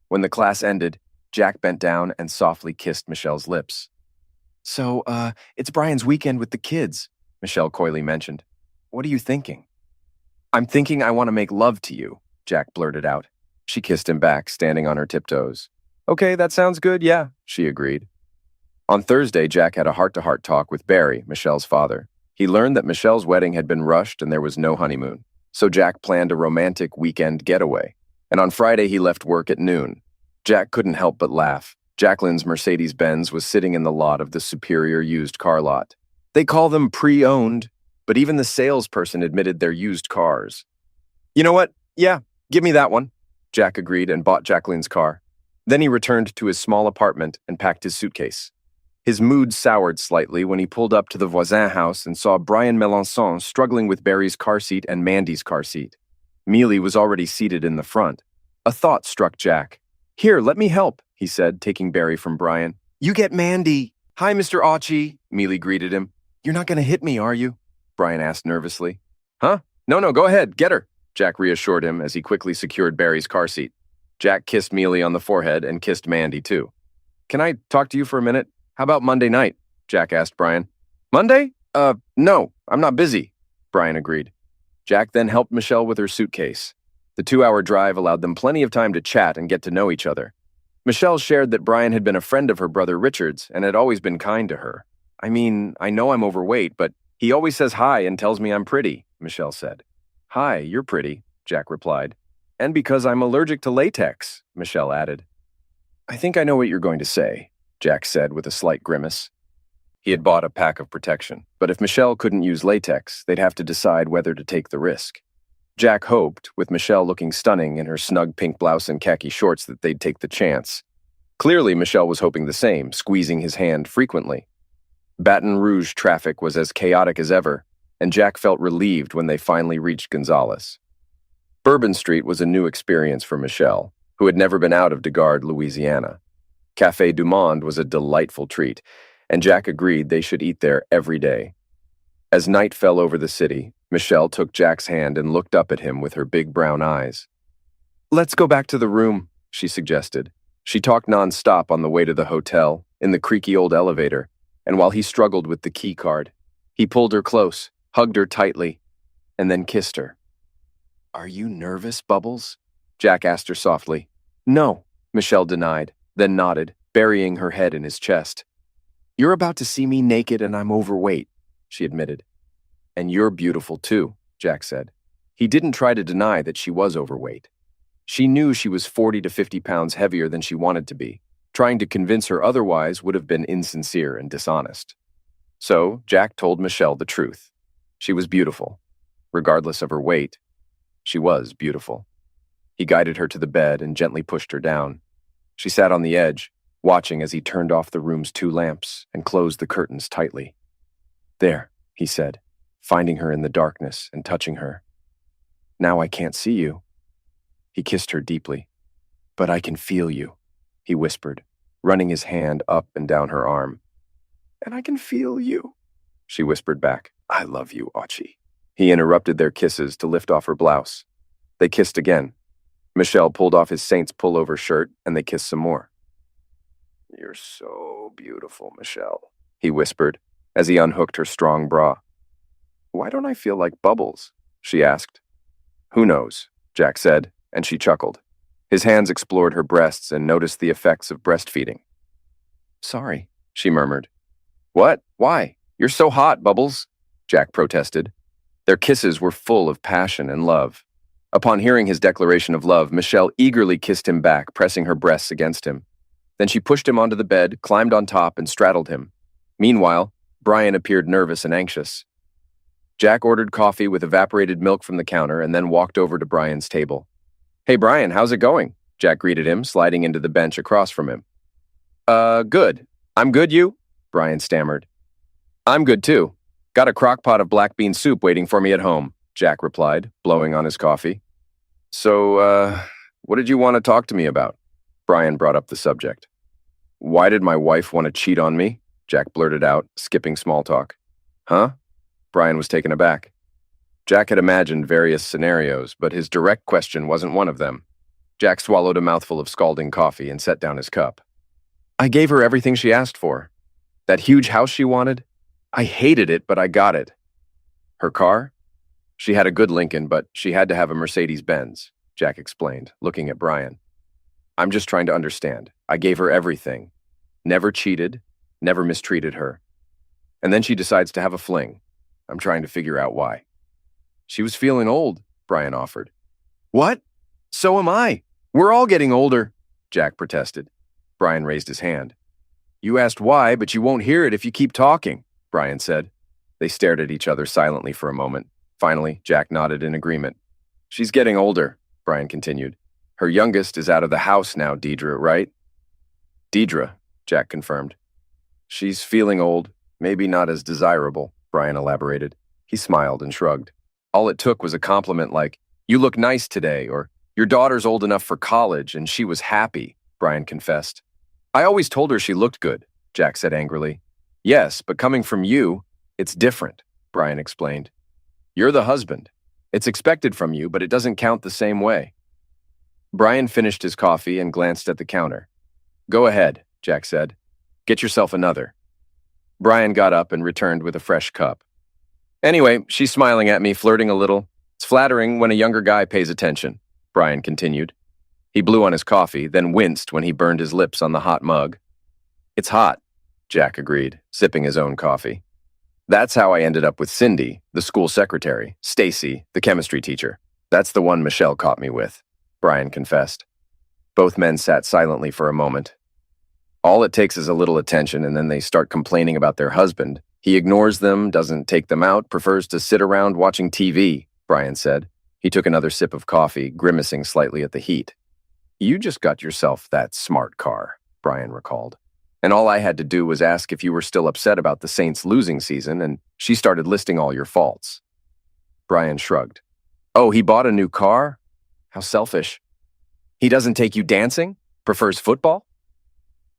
When the class ended, Jack bent down and softly kissed Michelle's lips. "So, it's Brian's weekend with the kids," Michelle coyly mentioned. "What are you thinking?" "I'm thinking I want to make love to you," Jack blurted out. She kissed him back, standing on her tiptoes. "Okay, that sounds good, yeah," she agreed. On Thursday, Jack had a heart-to-heart talk with Barry, Michelle's father. He learned that Michelle's wedding had been rushed and there was no honeymoon. So Jack planned a romantic weekend getaway. And on Friday, he left work at noon. Jack couldn't help but laugh. Jacqueline's Mercedes-Benz was sitting in the lot of the Superior used car lot. They call them pre-owned, but even the salesperson admitted they're used cars. "You know what? Yeah, give me that one," Jack agreed and bought Jacqueline's car. Then he returned to his small apartment and packed his suitcase. His mood soured slightly when he pulled up to the Voisin house and saw Brian Melançon struggling with Barry's car seat and Mandy's car seat. Mealy was already seated in the front. A thought struck Jack. "Here, let me help," he said, taking Barry from Brian. "You get Mandy." "Hi, Mr. Archie," Mealy greeted him. "You're not going to hit me, are you?" Brian asked nervously. "Huh? No, go ahead, get her," Jack reassured him as he quickly secured Barry's car seat. Jack kissed Mealy on the forehead and kissed Mandy, too. "Can I talk to you for a minute? How about Monday night?" Jack asked Brian. "Monday? No, I'm not busy," Brian agreed. Jack then helped Michelle with her suitcase. The 2-hour drive allowed them plenty of time to chat and get to know each other. Michelle shared that Brian had been a friend of her brother Richard's and had always been kind to her. "I mean, I know I'm overweight, but he always says hi and tells me I'm pretty," Michelle said. "Hi, you're pretty," Jack replied. "And because I'm allergic to latex," Michelle added. "I think I know what you're going to say," Jack said with a slight grimace. He had bought a pack of protection, but if Michelle couldn't use latex, they'd have to decide whether to take the risk. Jack hoped, with Michelle looking stunning in her snug pink blouse and khaki shorts, that they'd take the chance. Clearly, Michelle was hoping the same, squeezing his hand frequently. Baton Rouge traffic was as chaotic as ever, and Jack felt relieved when they finally reached Gonzales. Bourbon Street was a new experience for Michelle, who had never been out of Degard, Louisiana. Café du Monde was a delightful treat, and Jack agreed they should eat there every day. As night fell over the city, Michelle took Jack's hand and looked up at him with her big brown eyes. "Let's go back to the room," she suggested. She talked non-stop on the way to the hotel, in the creaky old elevator, and while he struggled with the key card, he pulled her close, hugged her tightly, and then kissed her. "Are you nervous, Bubbles?" Jack asked her softly. "No," Michelle denied, then nodded, burying her head in his chest. "You're about to see me naked and I'm overweight," she admitted. "And you're beautiful too," Jack said. He didn't try to deny that she was overweight. She knew she was 40 to 50 pounds heavier than she wanted to be. Trying to convince her otherwise would have been insincere and dishonest. So Jack told Michelle the truth. She was beautiful. Regardless of her weight, she was beautiful. He guided her to the bed and gently pushed her down. She sat on the edge, watching as he turned off the room's 2 lamps and closed the curtains tightly. "There," he said, finding her in the darkness and touching her. "Now I can't see you." He kissed her deeply. "But I can feel you," he whispered, running his hand up and down her arm. "And I can feel you," she whispered back. "I love you, Archie." He interrupted their kisses to lift off her blouse. They kissed again. Michelle pulled off his Saints pullover shirt, and they kissed some more. "You're so beautiful, Michelle," he whispered as he unhooked her strong bra. "Why don't I feel like Bubbles?" she asked. "Who knows?" Jack said, and she chuckled. His hands explored her breasts and noticed the effects of breastfeeding. "Sorry," she murmured. "What? Why? You're so hot, Bubbles," Jack protested. Their kisses were full of passion and love. Upon hearing his declaration of love, Michelle eagerly kissed him back, pressing her breasts against him. Then she pushed him onto the bed, climbed on top, and straddled him. Meanwhile, Brian appeared nervous and anxious. Jack ordered coffee with evaporated milk from the counter and then walked over to Brian's table. Hey Brian, how's it going? Jack greeted him, sliding into the bench across from him. Good. I'm good, you? Brian stammered. I'm good too. Got a crock pot of black bean soup waiting for me at home, Jack replied, blowing on his coffee. So, what did you want to talk to me about? Brian brought up the subject. Why did my wife want to cheat on me? Jack blurted out, skipping small talk. Huh? Brian was taken aback. Jack had imagined various scenarios, but his direct question wasn't one of them. Jack swallowed a mouthful of scalding coffee and set down his cup. I gave her everything she asked for. That huge house she wanted? I hated it, but I got it. Her car? She had a good Lincoln, but she had to have a Mercedes-Benz, Jack explained, looking at Brian. I'm just trying to understand. I gave her everything. Never cheated, never mistreated her. And then she decides to have a fling. I'm trying to figure out why. She was feeling old, Brian offered. What? So am I. We're all getting older, Jack protested. Brian raised his hand. You asked why, but you won't hear it if you keep talking, Brian said. They stared at each other silently for a moment. Finally, Jack nodded in agreement. She's getting older, Brian continued. Her youngest is out of the house now, Deidre, right? Deidre, Jack confirmed. She's feeling old, maybe not as desirable, Brian elaborated. He smiled and shrugged. All it took was a compliment like, you look nice today, or your daughter's old enough for college and she was happy, Brian confessed. I always told her she looked good, Jack said angrily. Yes, but coming from you, it's different, Brian explained. You're the husband. It's expected from you, but it doesn't count the same way. Brian finished his coffee and glanced at the counter. Go ahead, Jack said. Get yourself another. Brian got up and returned with a fresh cup. Anyway, she's smiling at me, flirting a little. It's flattering when a younger guy pays attention, Brian continued. He blew on his coffee, then winced when he burned his lips on the hot mug. It's hot, Jack agreed, sipping his own coffee. That's how I ended up with Cindy, the school secretary, Stacy, the chemistry teacher. That's the one Michelle caught me with, Brian confessed. Both men sat silently for a moment. All it takes is a little attention, and then they start complaining about their husband. He ignores them, doesn't take them out, prefers to sit around watching TV, Brian said. He took another sip of coffee, grimacing slightly at the heat. You just got yourself that smart car, Brian recalled. And all I had to do was ask if you were still upset about the Saints losing season, and she started listing all your faults. Brian shrugged. Oh, he bought a new car? How selfish. He doesn't take you dancing? Prefers football?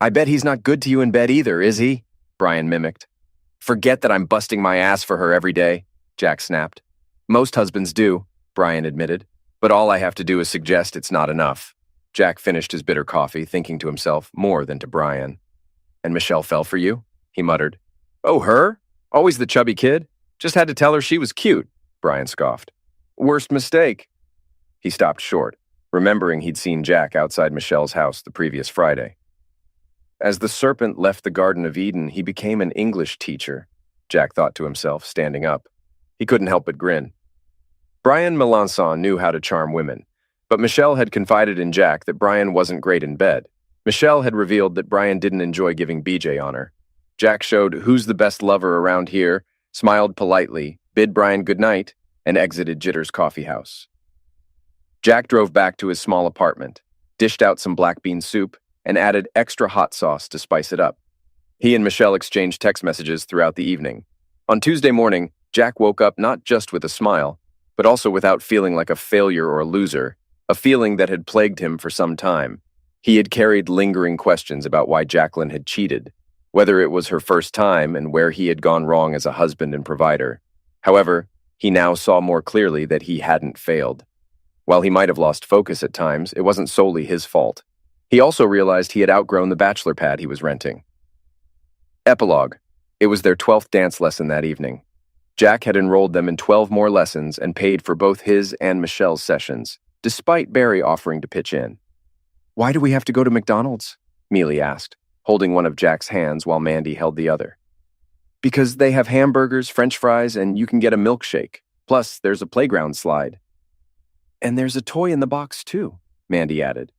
I bet he's not good to you in bed either, is he? Brian mimicked. Forget that I'm busting my ass for her every day, Jack snapped. Most husbands do, Brian admitted, but all I have to do is suggest it's not enough. Jack finished his bitter coffee, thinking to himself more than to Brian. And Michelle fell for you? He muttered. Oh, her? Always the chubby kid? Just had to tell her she was cute, Brian scoffed. Worst mistake. He stopped short, remembering he'd seen Jack outside Michelle's house the previous Friday. As the serpent left the Garden of Eden, he became an English teacher, Jack thought to himself, standing up. He couldn't help but grin. Brian Melanson knew how to charm women, but Michelle had confided in Jack that Brian wasn't great in bed. Michelle had revealed that Brian didn't enjoy giving BJ on her. Jack showed who's the best lover around here, smiled politely, bid Brian goodnight, and exited Jitter's coffee house. Jack drove back to his small apartment, dished out some black bean soup, and added extra hot sauce to spice it up. He and Michelle exchanged text messages throughout the evening. On Tuesday morning, Jack woke up not just with a smile, but also without feeling like a failure or a loser, a feeling that had plagued him for some time. He had carried lingering questions about why Jacqueline had cheated, whether it was her first time and where he had gone wrong as a husband and provider. However, he now saw more clearly that he hadn't failed. While he might have lost focus at times, it wasn't solely his fault. He also realized he had outgrown the bachelor pad he was renting. Epilogue. It was their 12th dance lesson that evening. Jack had enrolled them in 12 more lessons and paid for both his and Michelle's sessions, despite Barry offering to pitch in. Why do we have to go to McDonald's? Mealy asked, holding one of Jack's hands while Mandy held the other. Because they have hamburgers, French fries, and you can get a milkshake. Plus, there's a playground slide. And there's a toy in the box, too, Mandy added.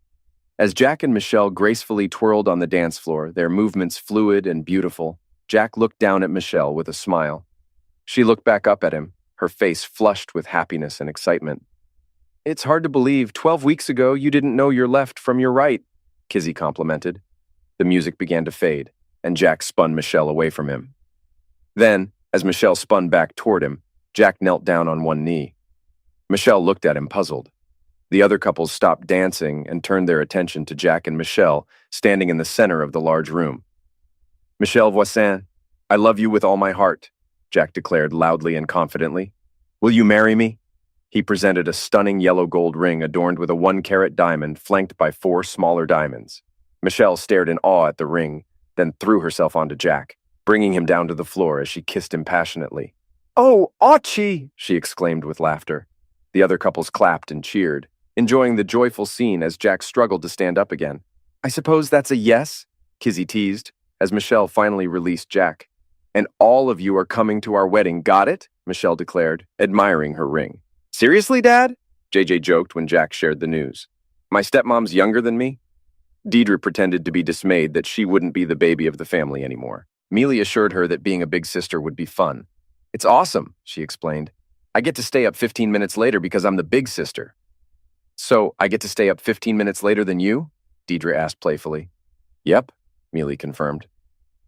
As Jack and Michelle gracefully twirled on the dance floor, their movements fluid and beautiful, Jack looked down at Michelle with a smile. She looked back up at him, her face flushed with happiness and excitement. It's hard to believe 12 weeks ago you didn't know your left from your right, Kizzy complimented. The music began to fade, and Jack spun Michelle away from him. Then, as Michelle spun back toward him, Jack knelt down on one knee. Michelle looked at him puzzled. The other couples stopped dancing and turned their attention to Jack and Michelle, standing in the center of the large room. Michelle Voisin, I love you with all my heart, Jack declared loudly and confidently. Will you marry me? He presented a stunning yellow gold ring adorned with a 1-carat diamond flanked by 4 smaller diamonds. Michelle stared in awe at the ring, then threw herself onto Jack, bringing him down to the floor as she kissed him passionately. Oh, Archie! She exclaimed with laughter. The other couples clapped and cheered, enjoying the joyful scene as Jack struggled to stand up again. I suppose that's a yes? Kizzy teased, as Michelle finally released Jack. And all of you are coming to our wedding, got it? Michelle declared, admiring her ring. Seriously, Dad? JJ joked when Jack shared the news. My stepmom's younger than me? Deidre pretended to be dismayed that she wouldn't be the baby of the family anymore. Mealy assured her that being a big sister would be fun. It's awesome, she explained. I get to stay up 15 minutes later because I'm the big sister. So, I get to stay up 15 minutes later than you? Deidre asked playfully. Yep, Mealy confirmed.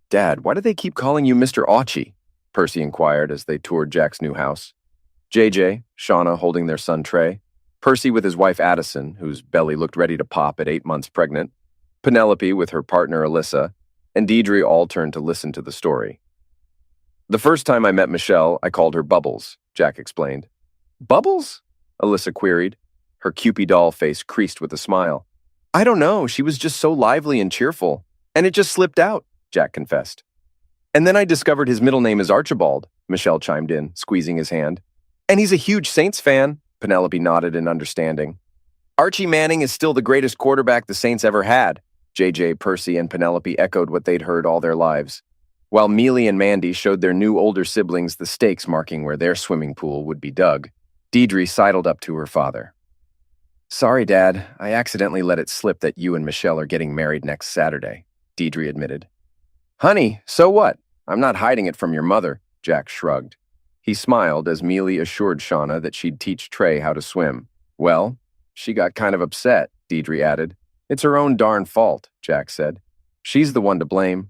Dad, why do they keep calling you Mr. Auchie? Percy inquired as they toured Jack's new house. JJ, Shauna holding their son Trey, Percy with his wife Addison, whose belly looked ready to pop at 8 months pregnant, Penelope with her partner Alyssa, and Deidre all turned to listen to the story. The first time I met Michelle, I called her Bubbles, Jack explained. Bubbles? Alyssa queried, her Cupid doll face creased with a smile. I don't know, she was just so lively and cheerful, and it just slipped out, Jack confessed. And then I discovered his middle name is Archibald, Michelle chimed in, squeezing his hand. And he's a huge Saints fan, Penelope nodded in understanding. Archie Manning is still the greatest quarterback the Saints ever had, JJ, Percy, and Penelope echoed what they'd heard all their lives, while Mealy and Mandy showed their new older siblings the stakes marking where their swimming pool would be dug. Deidre sidled up to her father. Sorry, Dad, I accidentally let it slip that you and Michelle are getting married next Saturday, Deidre admitted. Honey, so what? I'm not hiding it from your mother, Jack shrugged. He smiled as Mealy assured Shauna that she'd teach Trey how to swim. Well, she got kind of upset, Deidre added. It's her own darn fault, Jack said. She's the one to blame.